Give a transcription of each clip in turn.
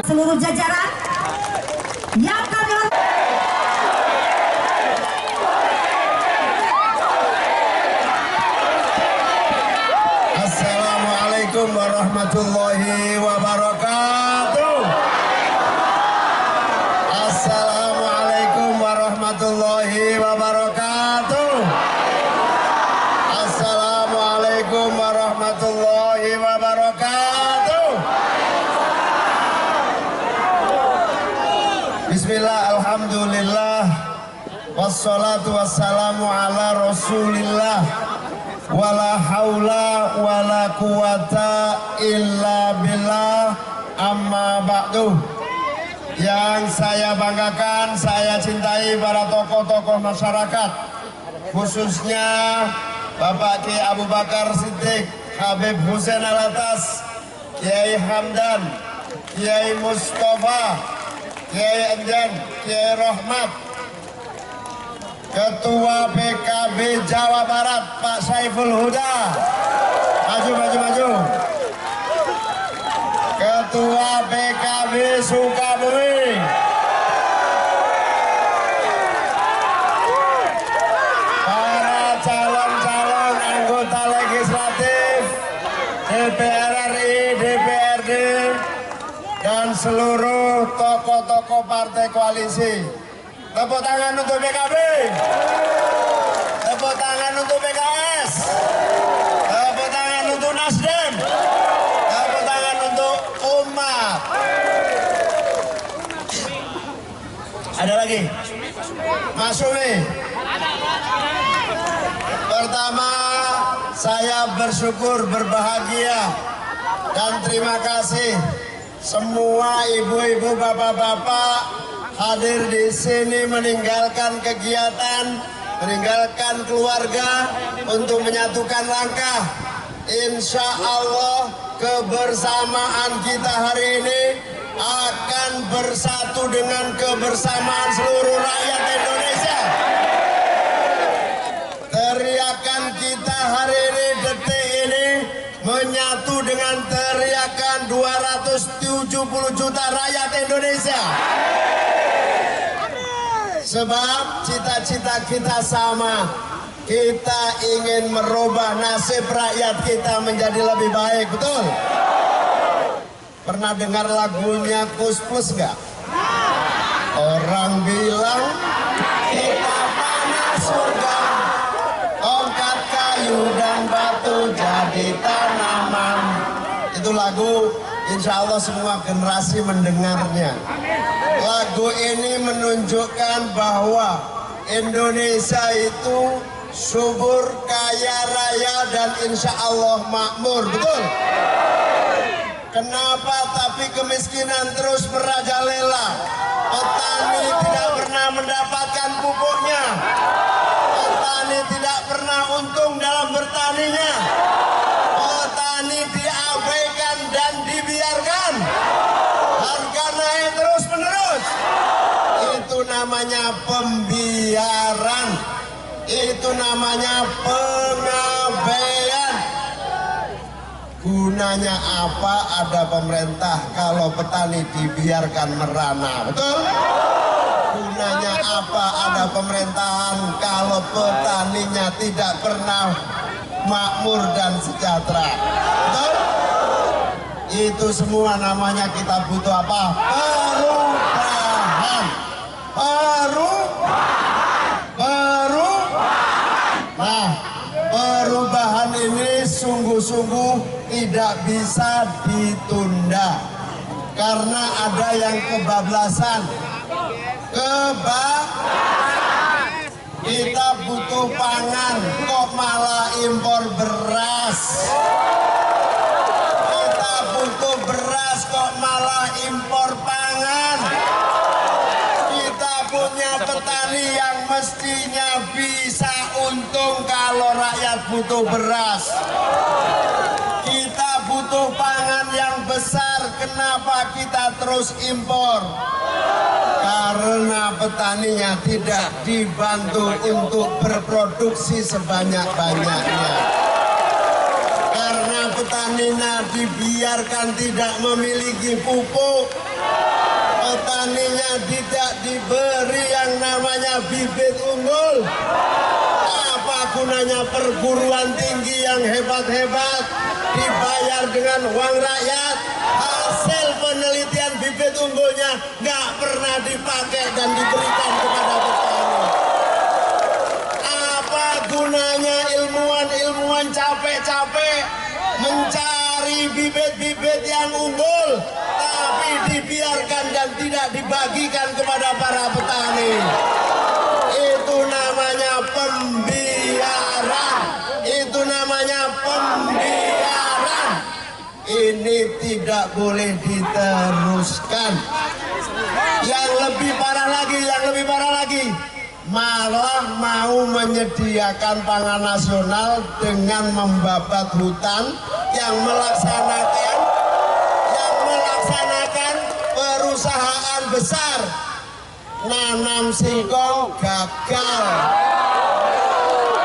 Seluruh jajaran yang kami Assalamualaikum warahmatullahi wabarakatuh. Assalamualaikum warahmatullahi wabarakatuh. Assalamualaikum warahmatullahi wabarakatuh. Bismillah, alhamdulillah, wassalatu wassalamu ala rasulillah, wala haula wala quwata illa billah, amma ba'du. Yang saya banggakan, saya cintai para tokoh-tokoh masyarakat, khususnya Bapak Kiai Abu Bakar Siddiq, Habib Hussein Alatas, Kiai Hamdan, Kiai Mustafa, Kiai Enjan, Kiai Rahmat, Ketua PKB Jawa Barat Pak Saiful Huda, maju. Ketua PKB Sukabumi, para calon-calon anggota legislatif DPR RI, DPRD, dan seluruh tokoh-tokoh partai koalisi. Tepuk tangan untuk PKB, tepuk tangan untuk PKS, tepuk tangan untuk Nasdem, tepuk tangan untuk umat. Ada lagi? Mas Sumi. Pertama, saya bersyukur, berbahagia, dan terima kasih semua ibu-ibu, bapak-bapak hadir di sini meninggalkan kegiatan, meninggalkan keluarga untuk menyatukan langkah. Insya Allah kebersamaan kita hari ini akan bersatu dengan kebersamaan seluruh rakyat Indonesia. Teriakan kita hari ini, detik ini, menyatu dengan teriakan 270 juta rakyat Indonesia. Sebab cita-cita kita sama, kita ingin merubah nasib rakyat kita menjadi lebih baik, betul? Pernah dengar lagunya Kus Plus nggak? Orang bilang kita tanah surga, tongkat kayu dan batu jadi tanaman. Itu lagu insya Allah semua generasi mendengarnya. Lagu ini menunjukkan bahwa Indonesia itu subur, kaya raya, dan insya Allah makmur. Betul? Kenapa tapi kemiskinan terus merajalela? Petani tidak pernah mendapatkan pupuknya. Petani tidak pernah untung dalam bertaninya. Petani diabaikan dan dibiarkan. Harga naik terus menerus. Itu namanya pembiaran. Itu namanya pengabaian. Gunanya apa ada pemerintah kalau petani dibiarkan merana? Betul? Gunanya apa ada pemerintahan kalau petaninya tidak pernah makmur dan sejahtera? Betul? Itu semua namanya kita butuh apa? Perubahan. Nah, perubahan ini sungguh-sungguh tidak bisa ditunda karena ada yang kebablasan. Kita butuh pangan, kok malah impor beras. Kita butuh beras, kok malah impor pangan. Kita punya petani yang mestinya bisa untung kalau rakyat butuh beras. Kita butuh pangan yang besar, kenapa kita terus impor? Karena petaninya tidak dibantu untuk berproduksi sebanyak-banyaknya. Karena petaninya dibiarkan tidak memiliki pupuk. Petaninya tidak diberi yang namanya bibit unggul. Apa gunanya perguruan tinggi yang hebat-hebat dibayar dengan uang rakyat? Hasil penelitian bibit unggulnya nggak pernah dipakai dan diberikan kepada petani. Apa gunanya ilmuwan capek-capek mencari bibit-bibit yang unggul, tapi dibiarkan dan tidak dibagikan kepada para petani? Itu namanya pembiaran. Itu namanya pembiaran. Ini tidak boleh diteruskan. Yang lebih parah lagi, malah mau menyediakan pangan nasional dengan membabat hutan yang melaksanakan perusahaan besar. Nanam singkong gagal.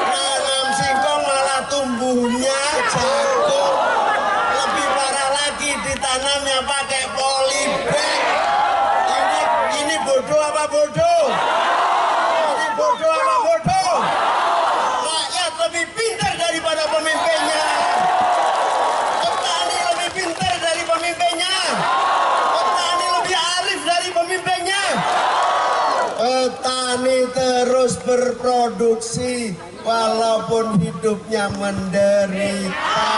Nanam singkong malah tumbuhnya jagung. Lebih parah lagi ditanamnya pakai polybag. Ini bodoh apa bodoh? Ini bodoh apa bodoh? Rakyat lebih pintar daripada pemimpinnya. Petani lebih pintar dari pemimpinnya. Petani lebih arif dari pemimpinnya. Petani terus berproduksi walaupun hidupnya menderita.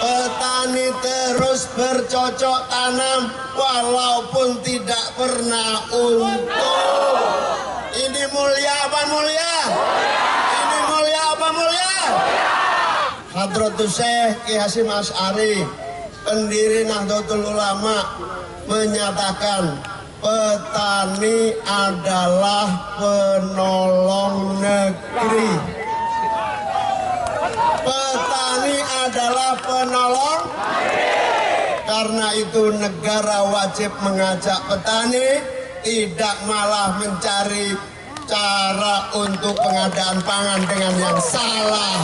Petani terus bercocok tanam walaupun tidak pernah untung. Ini mulia apa mulia? Ini mulia apa mulia? Hadratus Syekh Ki Hasyim Asy'ari, pendiri Nahdlatul Ulama, menyatakan petani adalah penolong negeri. Petani adalah penolong. Karena itu negara wajib mengajak petani tidak malah mencari cara untuk pengadaan pangan dengan yang salah.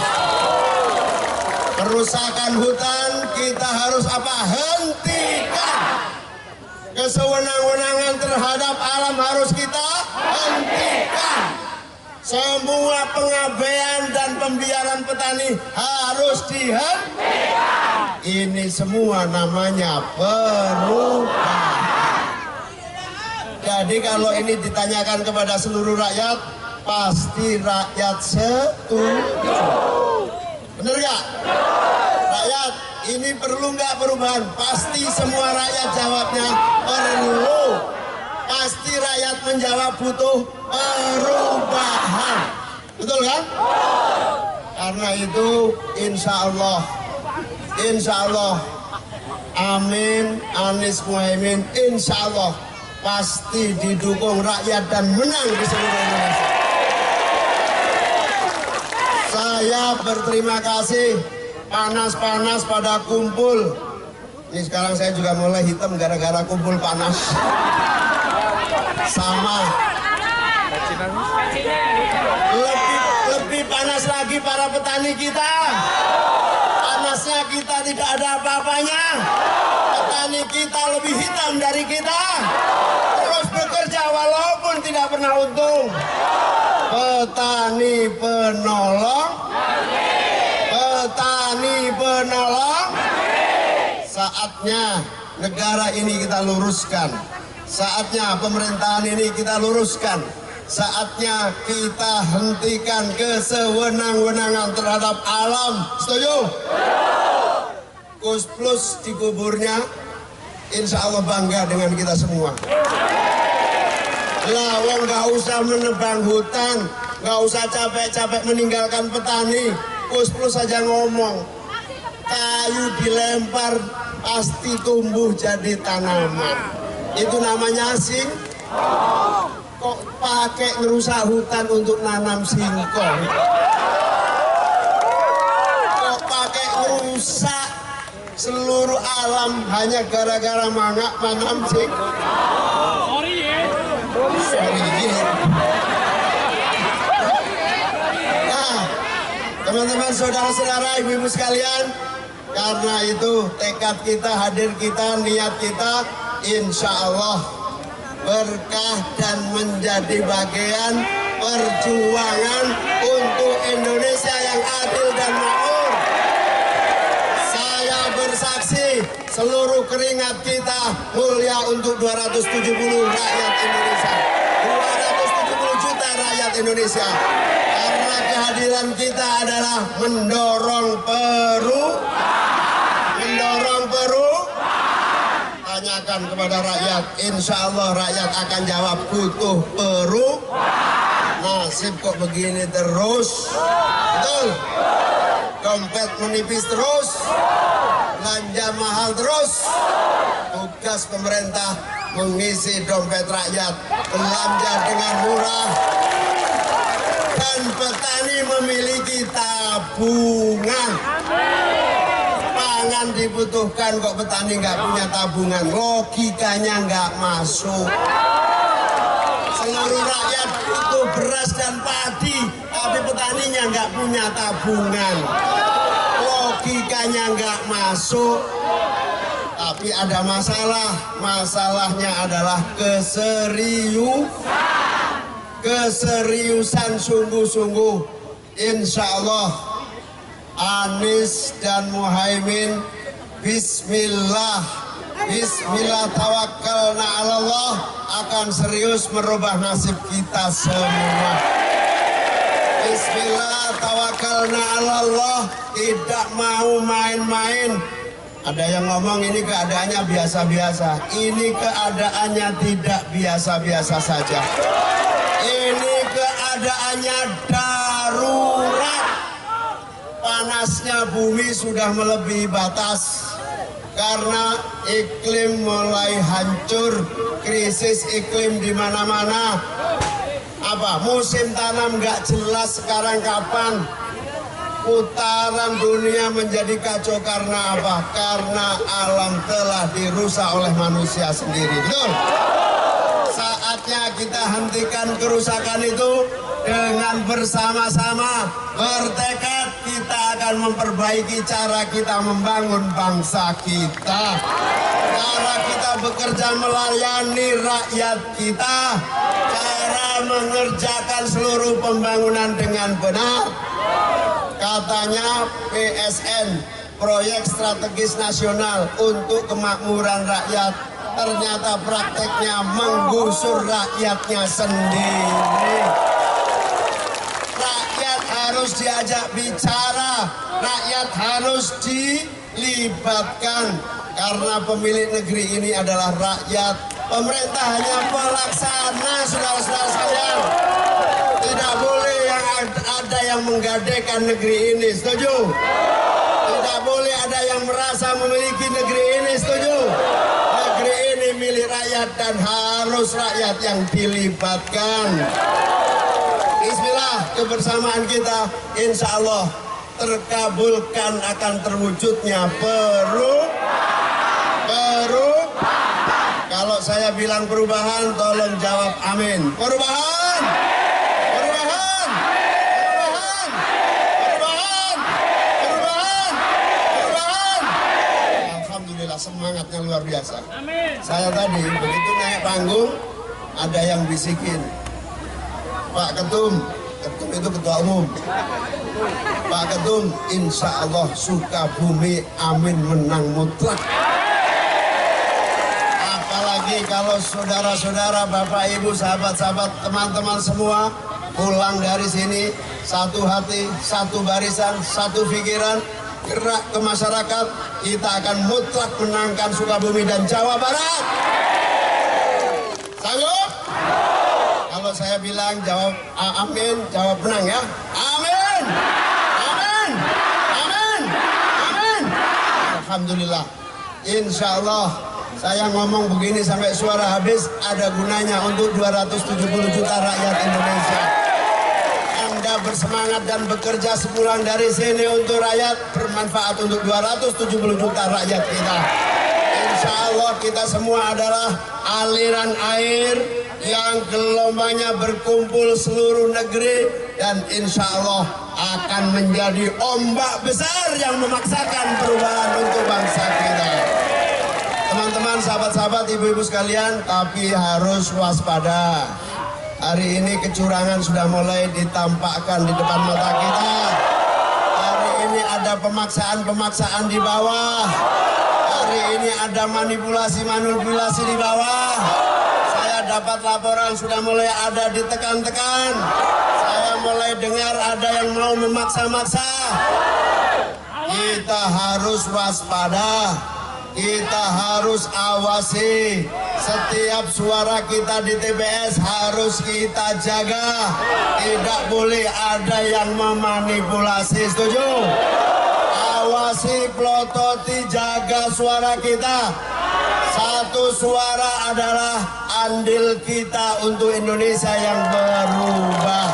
Kerusakan hutan kita harus apa? Hentikan. Kesewenang-wenangan terhadap alam harus kita hentikan. Semua pengabaian dan pembiaran petani harus dihentikan. Ini semua namanya perubahan. Jadi kalau ini ditanyakan kepada seluruh rakyat, pasti rakyat setuju. Benar gak? Rakyat ini perlu nggak perubahan? Pasti semua rakyat jawabnya perlu. Pasti rakyat menjawab butuh perubahan. Betul kan? Karena itu insya Allah, amin, Anies Muhaimin, insya Allah pasti didukung rakyat dan menang di seluruh Indonesia. Saya berterima kasih, panas-panas pada kumpul. Ini sekarang saya juga mulai hitam gara-gara kumpul panas. Sama. Lebih panas lagi para petani kita. Panasnya kita tidak ada apa-apanya. Petani kita lebih hitam dari kita. Terus bekerja walaupun tidak pernah untung. Petani penolong. Petani penolong. Saatnya negara ini kita luruskan. Saatnya pemerintahan ini kita luruskan. Saatnya kita hentikan kesewenang-wenangan terhadap alam. Setuju? Kus Plus di kuburnya, insya Allah bangga dengan kita semua. Lah, wong gak usah menebang hutan, gak usah capek-capek meninggalkan petani. Kus Plus saja ngomong, kayu dilempar pasti tumbuh jadi tanaman. Itu namanya asing. Kok pakai ngerusak hutan untuk nanam singkong? Kok pakai ngerusak seluruh alam hanya gara-gara mangak nanam singkong? Nah, teman-teman, saudara-saudara, ibu-ibu sekalian, karena itu tekad kita, hadir kita, niat kita, insya Allah berkah dan menjadi bagian perjuangan untuk Indonesia yang adil dan makmur. Saya bersaksi seluruh keringat kita mulia untuk 270 rakyat Indonesia, 270 juta rakyat Indonesia. Karena kehadiran kita adalah mendorong tanyakan kepada rakyat, insya Allah rakyat akan jawab butuh nasib kok begini terus, betul? Dompet menipis terus, belanja mahal terus. Tugas pemerintah mengisi dompet rakyat, belanja dengan murah, dan petani memiliki tabungan. Pangan dibutuhkan, kok petani nggak punya tabungan? Logikanya nggak masuk. Seluruh rakyat butuh beras dan padi, tapi petaninya nggak punya tabungan. Logikanya nggak masuk. Tapi ada masalah. Masalahnya adalah keseriusan sungguh-sungguh. Insya Allah Anies dan Muhaimin, bismillah tawakkalna ala Allah, akan serius merubah nasib kita semua. Bismillah tawakkalna ala Allah, tidak mau main-main. Ada yang ngomong ini keadaannya biasa-biasa. Ini keadaannya tidak biasa-biasa saja. Ini keadaannya darurat. Panasnya bumi sudah melebihi batas karena iklim mulai hancur, krisis iklim di mana-mana. Musim tanam nggak jelas sekarang kapan. Putaran dunia menjadi kacau karena apa? Karena alam telah dirusak oleh manusia sendiri. Betul? Saatnya kita hentikan kerusakan itu dengan bersama-sama bertekad kita akan memperbaiki cara kita membangun bangsa kita, cara kita bekerja melayani rakyat kita, cara mengerjakan seluruh pembangunan dengan benar. Katanya PSN, proyek strategis nasional untuk kemakmuran rakyat, ternyata prakteknya menggusur rakyatnya sendiri. Rakyat harus diajak bicara, rakyat harus libatkan, karena pemilik negeri ini adalah rakyat. Pemerintah hanya pelaksana, saudara-saudara sekalian. Tidak boleh yang ada yang menggadaikan negeri ini, setuju? Tidak boleh ada yang merasa memiliki negeri ini, setuju? Negeri ini milik rakyat dan harus rakyat yang dilibatkan. Bismillah, kebersamaan kita insya Allah terkabulkan, akan terwujudnya Kalau saya bilang perubahan, tolong jawab amin. Perubahan, perubahan, perubahan, perubahan, perubahan, perubahan. Alhamdulillah, semangatnya luar biasa. Saya tadi begitu naik panggung, ada yang bisikin, Pak Ketum, Ketum itu ketua umum. Pak Ketum, insya Allah Sukabumi amin menang mutlak. Apalagi kalau saudara-saudara, bapak ibu, sahabat-sahabat, teman-teman semua pulang dari sini satu hati, satu barisan, satu pikiran, gerak ke masyarakat, kita akan mutlak menangkan Sukabumi dan Jawa Barat. Sanggup? Kalau saya bilang jawab amin, jawab menang ya. Amin. Amin. Amin. Amin. Alhamdulillah. Insya Allah saya ngomong begini sampai suara habis, ada gunanya untuk 270 juta rakyat Indonesia. Anda bersemangat dan bekerja sepulang dari sini untuk rakyat, bermanfaat untuk 270 juta rakyat kita. Insya Allah kita semua adalah aliran air yang gelombangnya berkumpul seluruh negeri, dan insya Allah akan menjadi ombak besar yang memaksakan perubahan untuk bangsa kita. Teman-teman, sahabat-sahabat, ibu-ibu sekalian, tapi harus waspada. Hari ini kecurangan sudah mulai ditampakkan di depan mata kita. Hari ini ada pemaksaan-pemaksaan di bawah. Hari ini ada manipulasi-manipulasi di bawah. Saya dapat laporan sudah mulai ada ditekan-tekan. Saya mulai dengar ada yang mau memaksa-maksa. Kita harus waspada. Kita harus awasi. Setiap suara kita di TPS harus kita jaga. Tidak boleh ada yang memanipulasi, setuju? Awasi, plototi, jaga suara kita. Satu suara adalah andil kita untuk Indonesia yang berubah.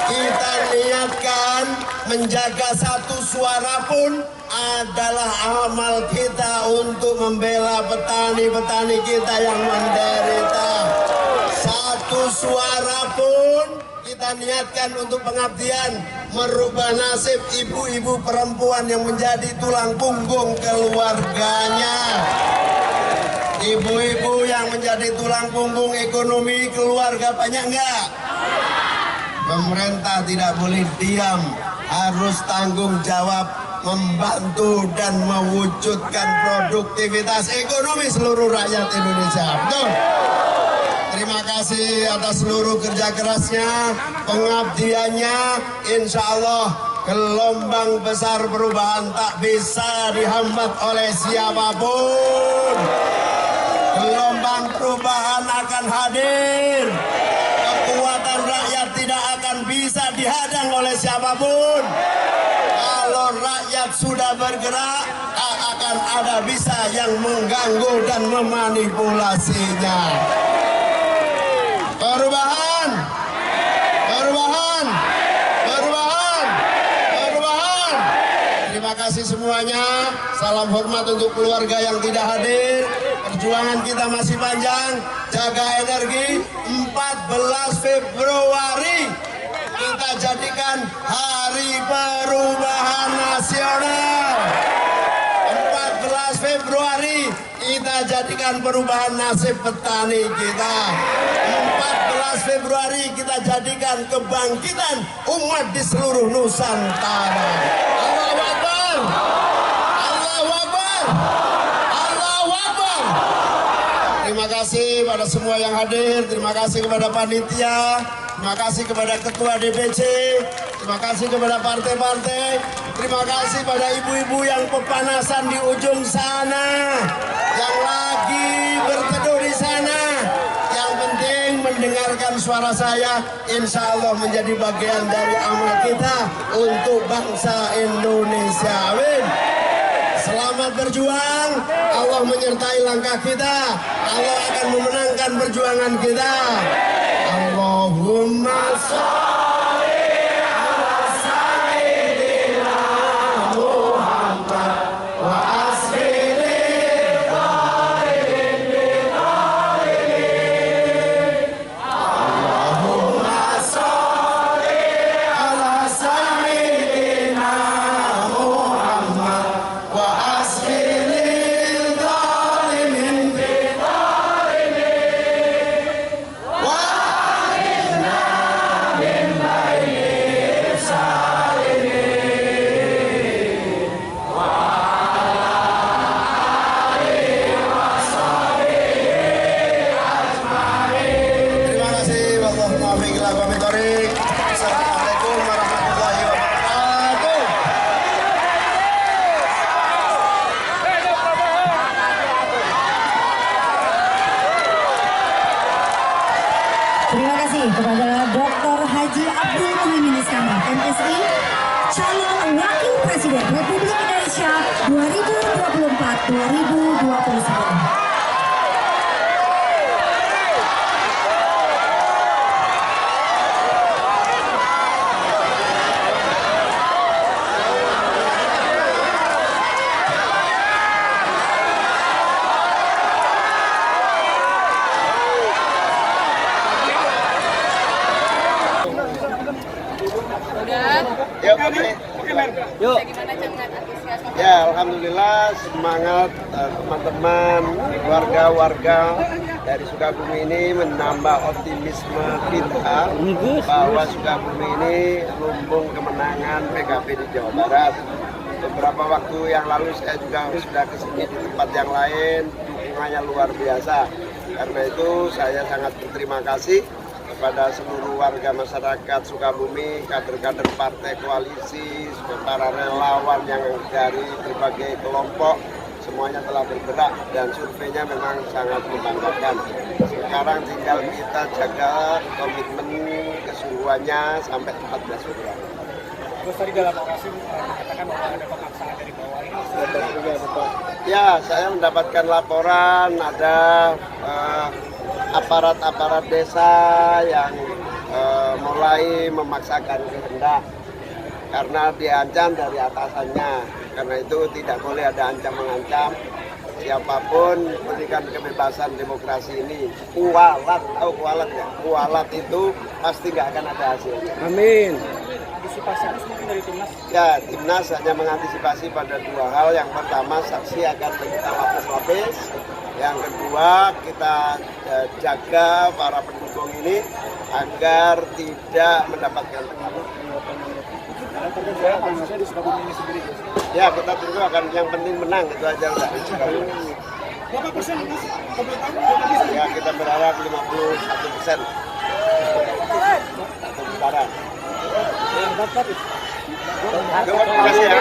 Kita niatkan menjaga satu suara pun adalah amal kita untuk membela petani-petani kita yang menderita. Satu suara pun kita niatkan untuk pengabdian, merubah nasib ibu-ibu perempuan yang menjadi tulang punggung keluarganya. Ibu-ibu yang menjadi tulang punggung ekonomi keluarga, banyak enggak? Pemerintah tidak boleh diam, harus tanggung jawab membantu dan mewujudkan produktivitas ekonomi seluruh rakyat Indonesia. Betul? Terima kasih atas seluruh kerja kerasnya, pengabdiannya. Insya Allah gelombang besar perubahan tak bisa dihambat oleh siapapun. Gelombang perubahan akan hadir. Kekuatan rakyat tidak akan bisa dihadang oleh siapapun. Kalau rakyat sudah bergerak, tak akan ada bisa yang mengganggu dan memanipulasinya. Perubahan, perubahan, perubahan, perubahan. Terima kasih semuanya. Salam hormat untuk keluarga yang tidak hadir. Perjuangan kita masih panjang. Jaga energi. 14 Februari kita jadikan Hari Perubahan Nasional. 14 Februari kita jadikan perubahan nasib petani kita. 14 Februari kita jadikan kebangkitan umat di seluruh Nusantara. Allahu Akbar. Allahu Akbar. Allahu Akbar. Terima kasih pada semua yang hadir. Terima kasih kepada panitia. Terima kasih kepada Ketua DPC. Terima kasih kepada partai-partai. Terima kasih pada ibu-ibu yang pepanasan di ujung sana, yang lagi berteduh di sana. Yang penting mendengarkan suara saya, insya Allah menjadi bagian dari amal kita untuk bangsa Indonesia. Amin. Selamat berjuang, Allah menyertai langkah kita, Allah akan memenangkan perjuangan kita. Allahumma sholli ala sayyidina Muhammad wa asfilil dhalimin bidalimin. Allahumma sholli ala sayyidina Muhammad wa asfilil dhalimin bidalimin. Wa Assalamualaikum warahmatullahi wabarakatuh. Terima kasih kepada Dr. Haji Abdul Muhaimin Iskandar, MSI, calon Wakil Presiden Republik Indonesia 2024-2029. Yuk, yuk. Ya, alhamdulillah semangat teman-teman warga-warga dari Sukabumi ini menambah optimisme kita bahwa Sukabumi ini lumbung kemenangan PKB di Jawa Barat. Beberapa waktu yang lalu saya juga sudah kesini di tempat yang lain, dukungannya luar biasa. Karena itu saya sangat berterima kasih kepada seluruh warga masyarakat Sukabumi, kader-kader partai koalisi, para relawan yang dari berbagai kelompok, semuanya telah bergerak dan surveinya memang sangat membanggakan. Sekarang tinggal kita jaga komitmen keseluruhannya sampai 14 Februari. Terus tadi dalam orasi dikatakan bahwa ada pemaksaan dari bawah ini. Ya, saya mendapatkan laporan ada aparat-aparat desa yang mulai memaksakan kehendak karena diancam dari atasannya. Karena itu tidak boleh ada ancam-mengancam. Siapapun berikan kebebasan demokrasi ini. Kualat, tahu kualat ya? Kualat itu pasti nggak akan ada hasilnya. Amin. Antisipasi harus mungkin dari timnas. Ya, timnas hanya mengantisipasi pada dua hal. Yang pertama, saksi akan kita lapis-lapis. Yang kedua, kita jaga para pendukung ini agar tidak mendapatkan tekanan. Ya, kita tunggu akan yang penting menang, itu aja udah. Berapa persen mas? Ya, kita berharap 51%. Untuk putaran. Terima kasih ya.